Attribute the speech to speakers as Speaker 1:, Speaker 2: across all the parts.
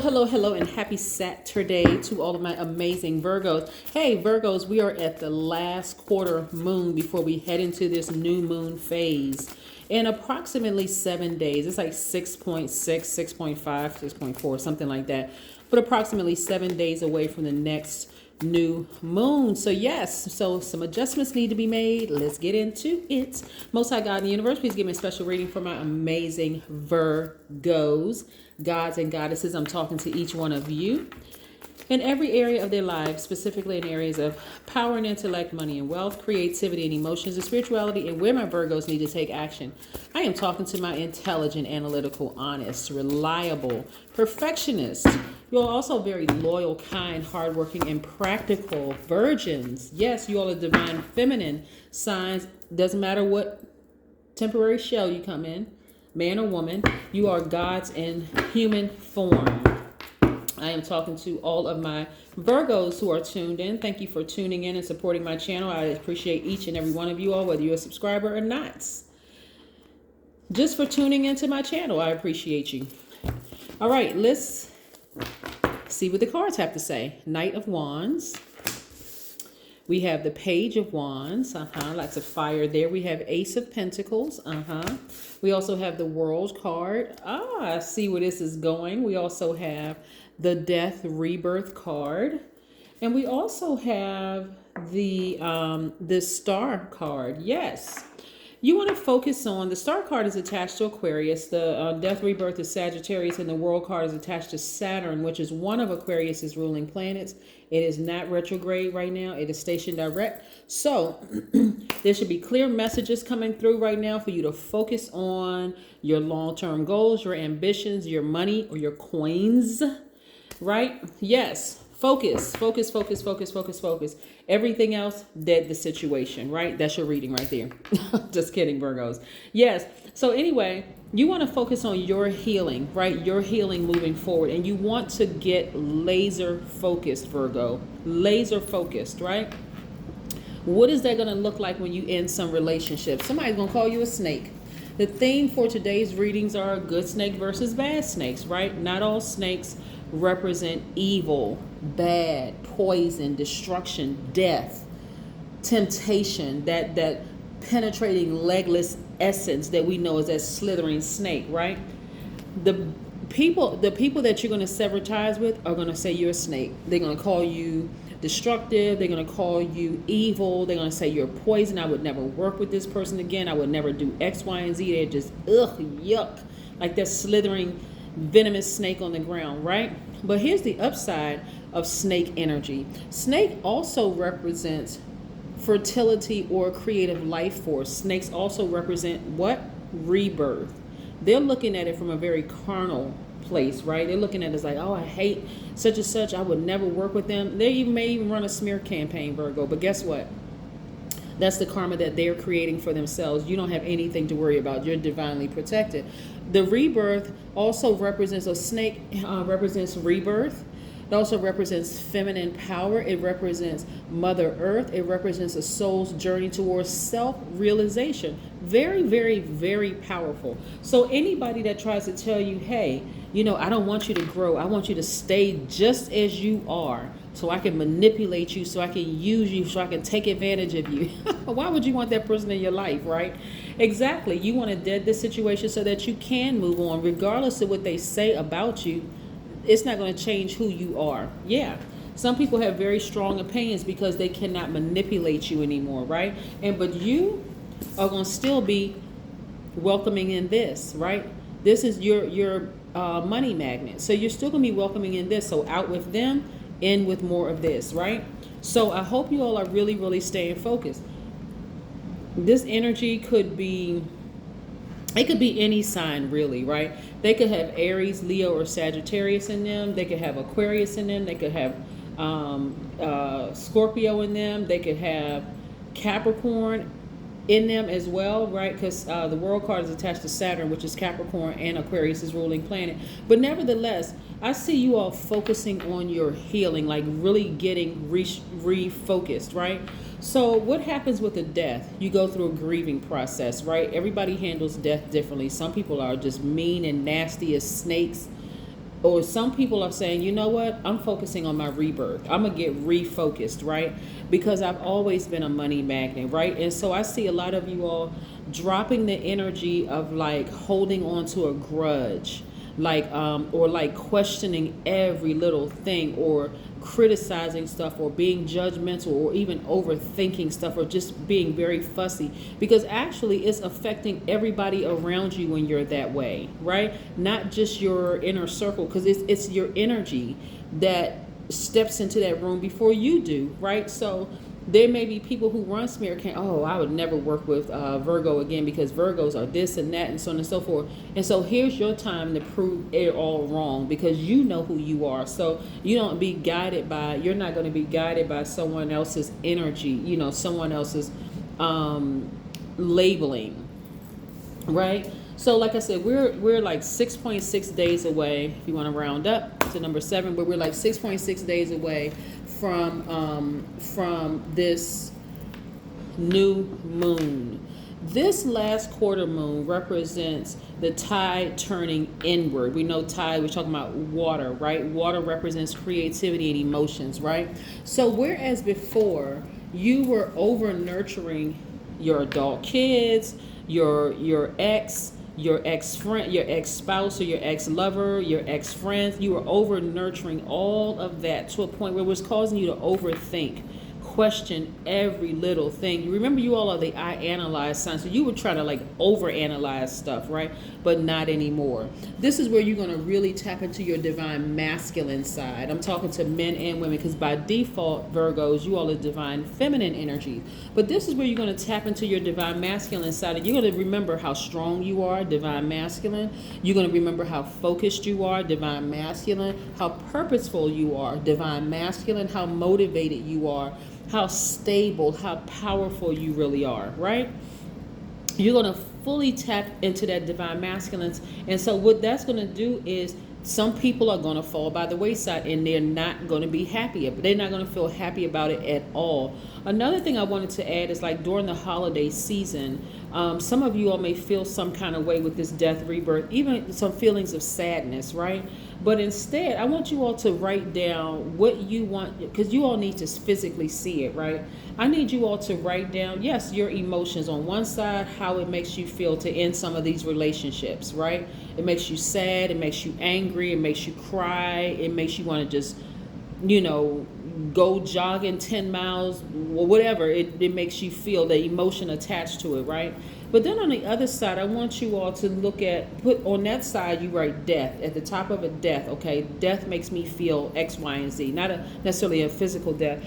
Speaker 1: Hello, and happy Saturday to all of my amazing Virgos. Hey, Virgos, we are at the last quarter moon before we head into this new moon phase. In approximately 7 days, it's like 6.6, 6.5, 6.4, something like that. But approximately 7 days away from the next new moon. So yes, so some adjustments need to be made. Let's get into it. Most High God in the universe, please give me a special reading for my amazing Virgos, gods and goddesses. I'm talking to each one of you in every area of their lives, specifically in areas of power and intellect, money and wealth, creativity and emotions, and spirituality, and where my Virgos need to take action. I am talking to my intelligent, analytical, honest, reliable, perfectionist. You're also very loyal, kind, hardworking, and practical virgins. Yes, you all are divine feminine signs. Doesn't matter what temporary shell you come in, man or woman, you are God's in human form. I am talking to all of my Virgos who are tuned in. Thank you for tuning in and supporting my channel. I appreciate each and every one of you all, whether you're a subscriber or not. Just for tuning into my channel, I appreciate you. All right, let's see what the cards have to say. Knight of Wands. We have the Page of Wands. Lots of fire there. We have Ace of Pentacles. We also have the World card. I see where this is going. We also have the Death-rebirth card. And we also have the Star card. Yes. You want to focus on, the Star card is attached to Aquarius, the Death-rebirth is Sagittarius, and the World card is attached to Saturn, which is one of Aquarius's ruling planets. It is not retrograde right now. It is stationed direct. So there should be clear messages coming through right now for you to focus on your long-term goals, your ambitions, your money, or your coins, right? Yes. Focus. Everything else, dead the situation, right? That's your reading right there. Just kidding, Virgos. Yes. So anyway, you want to focus on your healing, right? Your healing moving forward. And you want to get laser focused, Virgo. Laser focused, right? What is that going to look like when you end some relationship? Somebody's going to call you a snake. The theme for today's readings are good snake versus bad snakes, right? Not all snakes represent evil, bad, poison, destruction, death, temptation, that penetrating legless essence that we know is that slithering snake, right? The people that you're going to sever ties with are going to say you're a snake. They're going to call you destructive. They're going to call you evil. They're going to say you're poison. I would never work with this person again. I would never do X, Y, and Z. They're just, yuck. Like that slithering venomous snake on the ground, right? But here's the upside of snake energy. Snake also represents fertility or creative life force. Snakes also represent what? Rebirth. They're looking at it from a very carnal place, right? They're looking at it as like, oh, I hate such and such. I would never work with them. They may even run a smear campaign, Virgo. But guess what? That's the karma that they're creating for themselves. You don't have anything to worry about. You're divinely protected. The rebirth also represents, a snake represents rebirth. It also represents feminine power. It represents Mother Earth. It represents a soul's journey towards self-realization. Very, very, very powerful. So anybody that tries to tell you, hey, I don't want you to grow. I want you to stay just as you are so I can manipulate you, so I can use you, so I can take advantage of you. Why would you want that person in your life, right? Exactly. You want to dead this situation so that you can move on, regardless of what they say about you. It's not going to change who you are. Yeah. Some people have very strong opinions because they cannot manipulate you anymore, right? But you are going to still be welcoming in this, right? This is your money magnet. So you're still going to be welcoming in this. So out with them, in with more of this, right? So I hope you all are really, really staying focused. This energy could be any sign, really, right? They could have Aries, Leo, or Sagittarius in them. They could have Aquarius in them. They could have Scorpio in them. They could have Capricorn in them as well, right? Because the World card is attached to Saturn, which is Capricorn and Aquarius's ruling planet. But nevertheless, I see you all focusing on your healing, like really getting refocused, right? So what happens with a death? You go through a grieving process, right? Everybody handles death differently. Some people are just mean and nasty as snakes. or some people are saying, you know what, I'm focusing on my rebirth. I'm going to get refocused, right? Because I've always been a money magnet, right? And so I see a lot of you all dropping the energy of like holding on to a grudge, like or like questioning every little thing, or criticizing stuff, or being judgmental, or even overthinking stuff, or just being very fussy, because actually it's affecting everybody around you when you're that way, right? Not just your inner circle, because it's your energy that steps into that room before you do, right? So there may be people who run smear campaigns. Oh, I would never work with Virgo again because Virgos are this and that and so on and so forth. And so here's your time to prove it all wrong, because you know who you are. So you don't be guided by, you're not going to be guided by someone else's energy, you know, someone else's labeling, right? So like I said, we're like 6.6 days away, if you want to round up to number 7, but we're like 6.6 days away from this new moon. This last quarter moon represents the tide turning inward. We know tide, we're talking about water, right? Water represents creativity and emotions, right? So whereas before you were over nurturing your adult kids, your ex-friend, your ex-spouse, or your ex-lover, your ex-friends, you were over nurturing all of that to a point where it was causing you to overthink, question every little thing. You remember, you all are the I analyze sign, so you would try to like overanalyze stuff, right? But not anymore. This is where you're going to really tap into your divine masculine side. I'm talking to men and women, because by default, Virgos, you all are divine feminine energy. But this is where you're going to tap into your divine masculine side, and you're going to remember how strong you are, divine masculine. You're going to remember how focused you are, divine masculine. How purposeful you are, divine masculine. How motivated you are, how stable, how powerful you really are, right? You're going to fully tap into that divine masculine. And so what that's going to do is, some people are going to fall by the wayside, and they're not going to be happy. They're not going to feel happy about it at all. Another thing I wanted to add is, like, during the holiday season, some of you all may feel some kind of way with this death rebirth, even some feelings of sadness, right? But instead, I want you all to write down what you want, because you all need to physically see it, right? I need you all to write down, yes, your emotions on one side, how it makes you feel to end some of these relationships, right? It makes you sad, it makes you angry, it makes you cry, it makes you want to just, you know, go jogging 10 miles or whatever. It makes you feel the emotion attached to it, right? But then on the other side, I want you all to look at, put on that side, you write death at the top of it. Death, okay? Death makes me feel X, Y, and Z. Not necessarily a physical death,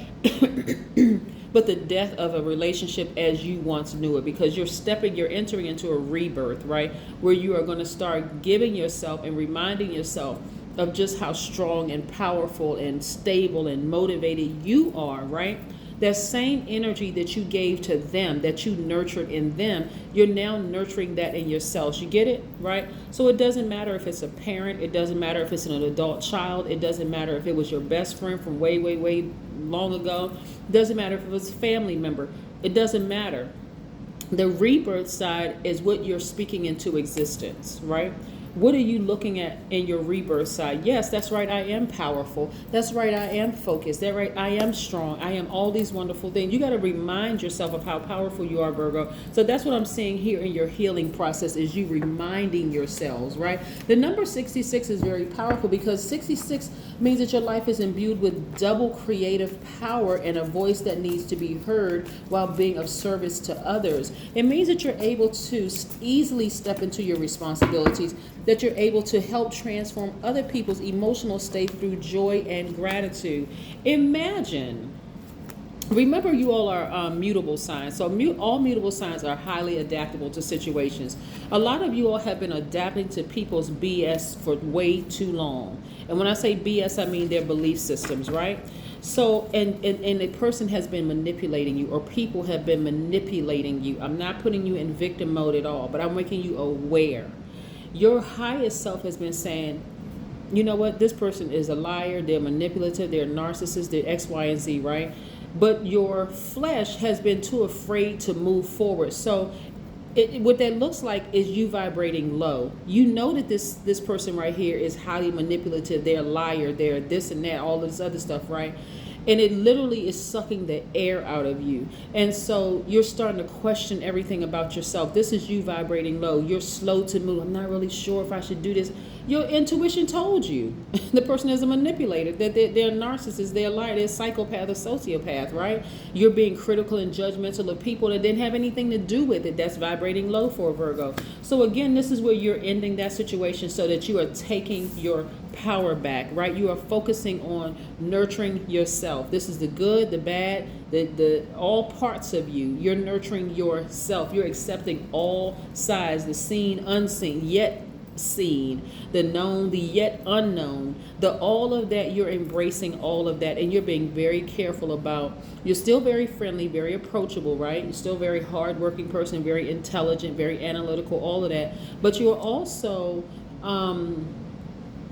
Speaker 1: but the death of a relationship as you once knew it, because you're entering into a rebirth, right? Where you are going to start giving yourself and reminding yourself of just how strong and powerful and stable and motivated you are, right? That same energy that you gave to them, that you nurtured in them, you're now nurturing that in yourselves. You get it, right? So it doesn't matter if it's a parent. It doesn't matter if it's an adult child. It doesn't matter if it was your best friend from way, way, way long ago. It doesn't matter if it was a family member. It doesn't matter. The rebirth side is what you're speaking into existence, right? What are you looking at in your rebirth side? Yes, that's right, I am powerful. That's right, I am focused. That's right, I am strong. I am all these wonderful things. You got to remind yourself of how powerful you are, Virgo. So that's what I'm seeing here in your healing process, is you reminding yourselves, right? The number 66 is very powerful, because 66 means that your life is imbued with double creative power and a voice that needs to be heard while being of service to others. It means that you're able to easily step into your responsibilities, that you're able to help transform other people's emotional state through joy and gratitude. Imagine, remember, you all are mutable signs. So all mutable signs are highly adaptable to situations. A lot of you all have been adapting to people's BS for way too long. And when I say BS, I mean their belief systems, right? So, and a person has been manipulating you, or people have been manipulating you. I'm not putting you in victim mode at all, but I'm making you aware. Your highest self has been saying, you know what, this person is a liar, they're manipulative, they're narcissists, they're X, Y, and Z, right? But your flesh has been too afraid to move forward. So What that looks like is you vibrating low. You know that this person right here is highly manipulative. They're a liar. They're this and that, all this other stuff, right? And it literally is sucking the air out of you. And so you're starting to question everything about yourself. This is you vibrating low. You're slow to move. I'm not really sure if I should do this. Your intuition told you. The person is a manipulator, that they're a narcissist, they're a liar, they're a psychopath, a sociopath, right? You're being critical and judgmental of people that didn't have anything to do with it. That's vibrating low for a Virgo. So again, this is where you're ending that situation so that you are taking your power back, right? You are focusing on nurturing yourself. This is the good, the bad, the all parts of you. You're nurturing yourself. You're accepting all sides, the seen, unseen, yet seen, the known, the yet unknown, the all of that. You're embracing all of that, and you're being very careful about. You're still very friendly, very approachable, right? You're still very hardworking person, very intelligent, very analytical, all of that. But you're also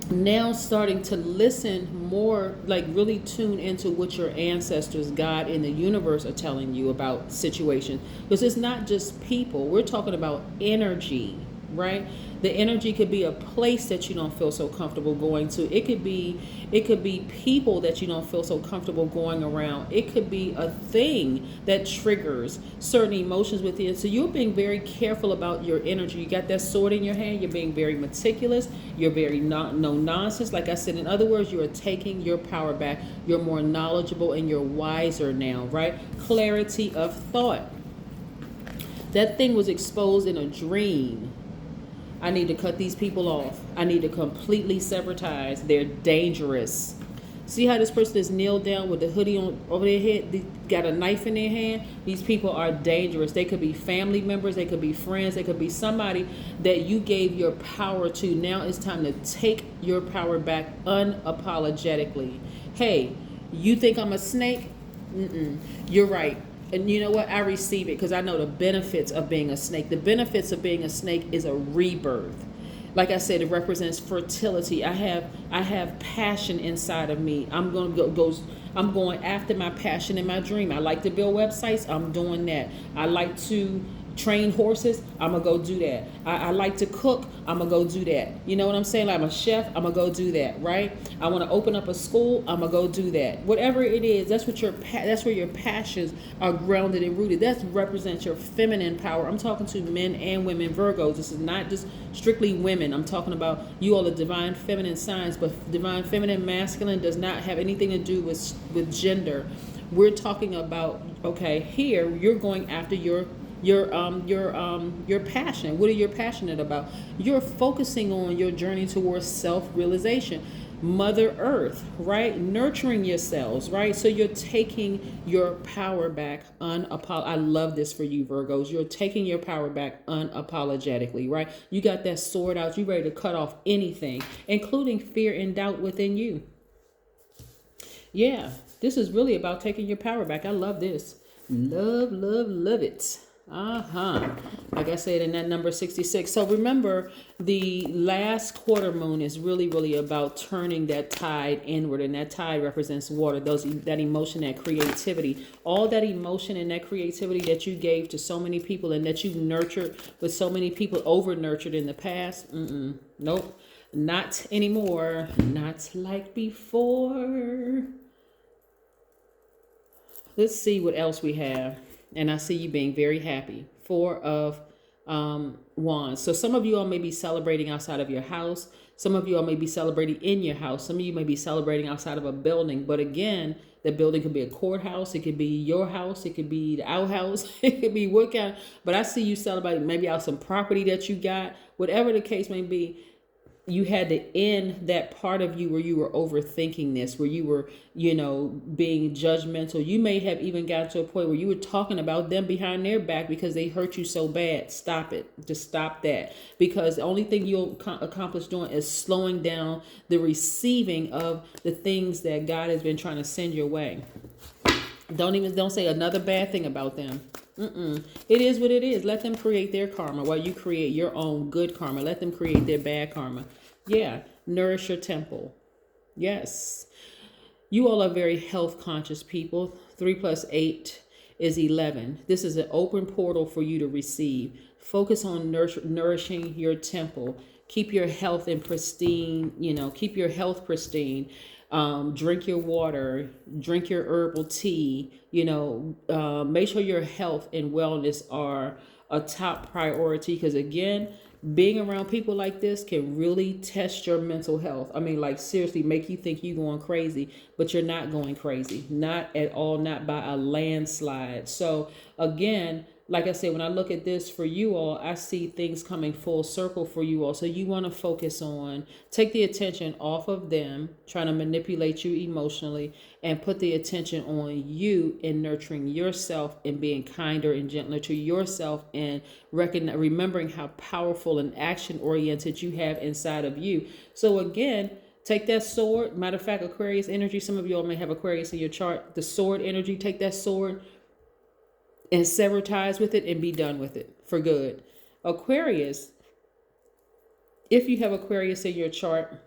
Speaker 1: now starting to listen more, like really tune into what your ancestors, God, and the universe are telling you about situations. Because it's not just people. We're talking about energy, right? The energy could be a place that you don't feel so comfortable going to. It could be people that you don't feel so comfortable going around. It could be a thing that triggers certain emotions within. So you're being very careful about your energy. You got that sword in your hand. You're being very meticulous. You're very no nonsense. Like I said, in other words, you are taking your power back. You're more knowledgeable and you're wiser now, right? Clarity of thought. That thing was exposed in a dream. I need to cut these people off. I need to completely sever ties. They're dangerous. See how this person is kneeled down with the hoodie on over their head? They got a knife in their hand. These people are dangerous. They could be family members. They could be friends. They could be somebody that you gave your power to. Now it's time to take your power back unapologetically. Hey, you think I'm a snake? You're right. And you know what? I receive it because I know the benefits of being a snake. The benefits of being a snake is a rebirth. Like I said, it represents fertility. I have passion inside of me. I'm going after my passion and my dream. I like to build websites. I'm doing that. I like to train horses. I'm gonna go do that. I like to cook. I'm gonna go do that. You know what I'm saying? Like I'm a chef. I'm gonna go do that. Right? I want to open up a school. I'm gonna go do that. Whatever it is, that's where your passions are grounded and rooted. That represents your feminine power. I'm talking to men and women, Virgos. This is not just strictly women. I'm talking about you all are divine feminine signs, but divine feminine masculine does not have anything to do with gender. We're talking about, okay, here you're going after your passion. What are you passionate about? You're focusing on your journey towards self-realization. Mother Earth, right? Nurturing yourselves, right? So you're taking your power back I love this for you, Virgos. You're taking your power back unapologetically, right? You got that sword out. You're ready to cut off anything, including fear and doubt within you. Yeah, this is really about taking your power back. I love this. Love, love, love it. Like I said in that number 66. So remember, the last quarter moon is really, really about turning that tide inward, and that tide represents water. That emotion, that creativity, all that emotion and that creativity that you gave to so many people and that you nurtured with so many people, over nurtured in the past. Nope, not anymore. Not like before. Let's see what else we have. And I see you being very happy. 4 of Wands. So some of you all may be celebrating outside of your house. Some of you all may be celebrating in your house. Some of you may be celebrating outside of a building. But again, the building could be a courthouse. It could be your house. It could be the outhouse. It could be what kind. But I see you celebrating maybe out some property that you got. Whatever the case may be. You had to end that part of you where you were overthinking this, where you were, being judgmental. You may have even got to a point where you were talking about them behind their back because they hurt you so bad. Stop it. Just stop that. Because the only thing you'll accomplish doing is slowing down the receiving of the things that God has been trying to send your way. Don't say another bad thing about them. It is what it is. Let them create their karma while you create your own good karma. Let them create their bad karma. Yeah. Nourish your temple. Yes. You all are very health conscious people. 3 + 8 is 11. This is an open portal for you to receive Focus on nourishing your temple. Keep your health in pristine, keep your health pristine. Drink your water, drink your herbal tea, make sure your health and wellness are a top priority, because again, being around people like this can really test your mental health. I mean, like, seriously, make you think you're going crazy, but you're not going crazy. Not at all, not by a landslide. So again, like I said, when I look at this for you all, I see things coming full circle for you all. So you want to focus on, take the attention off of them trying to manipulate you emotionally, and put the attention on you in nurturing yourself and being kinder and gentler to yourself, and remembering how powerful and action oriented you have inside of you. So again, take that sword. Matter of fact, Aquarius energy, some of you all may have Aquarius in your chart. The sword energy, take that sword and sever ties with it and be done with it for good. Aquarius, if you have Aquarius in your chart,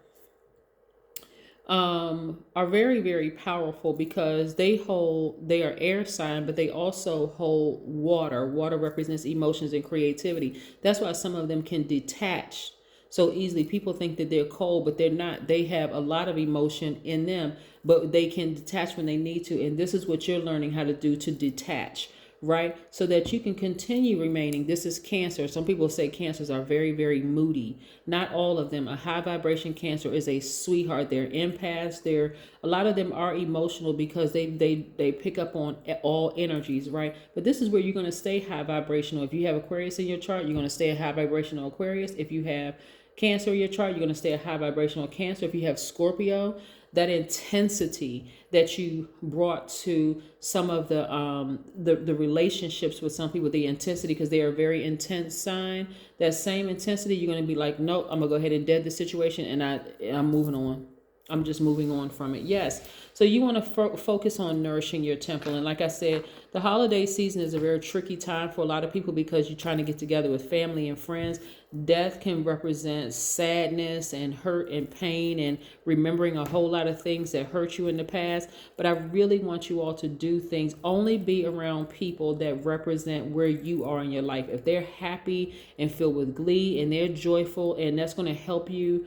Speaker 1: are very, very powerful, because they are air sign, but they also hold water. Water represents emotions and creativity. That's why some of them can detach so easily. People think that they're cold, but they're not. They have a lot of emotion in them, but they can detach when they need to. And this is what you're learning how to do, to detach, right? So that you can continue remaining. This is Cancer. Some people say Cancers are very, very moody. Not all of them. A high vibration Cancer is a sweetheart. They're empaths. A lot of them are emotional because they pick up on all energies, right? But this is where you're going to stay high vibrational. If you have Aquarius in your chart, you're going to stay a high vibrational Aquarius. If you have Cancer in your chart, you're going to stay a high vibrational Cancer. If you have Scorpio, that intensity that you brought to some of the relationships with some people, the intensity, because they are a very intense sign, that same intensity, you're going to be like, nope, I'm gonna go ahead and dead the situation, and I'm moving on. I'm just moving on from it. Yes. So you want to focus on nourishing your temple. And like I said, the holiday season is a very tricky time for a lot of people, because you're trying to get together with family and friends. Death can represent sadness and hurt and pain, and remembering a whole lot of things that hurt you in the past. But I really want you all to do things, only be around people that represent where you are in your life. If they're happy and filled with glee and they're joyful, and that's going to help you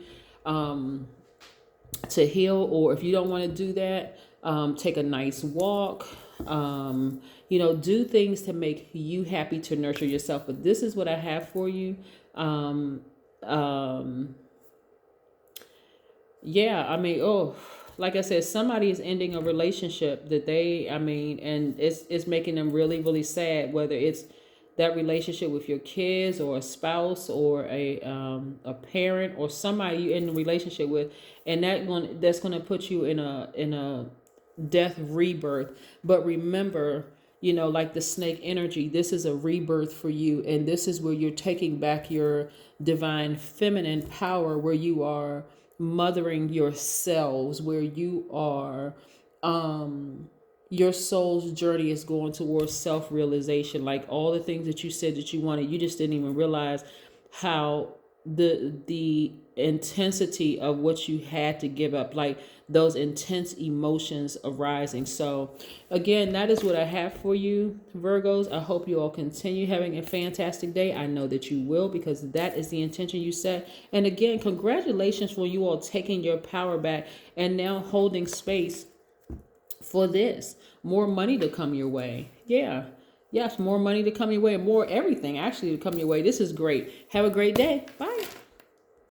Speaker 1: to heal. Or if you don't want to do that, take a nice walk, do things to make you happy, to nurture yourself. But this is what I have for you. Like I said, somebody is ending a relationship that and it's making them really, really sad, whether it's that relationship with your kids or a spouse or a parent or somebody you're in a relationship with, and that's going to put you in a death rebirth. But remember, like the snake energy, this is a rebirth for you, and this is where you're taking back your divine feminine power, where you are mothering yourselves, where you are your soul's journey is going towards self-realization. Like all the things that you said that you wanted, you just didn't even realize how the intensity of what you had to give up, like those intense emotions arising. So again, that is what I have for you, Virgos. I hope you all continue having a fantastic day. I know that you will, because that is the intention you set. And again, congratulations for you all taking your power back and now holding space for this. More money to come your way. Yeah. Yes, more money to come your way, more everything actually to come your way. This is great. Have a great day. Bye.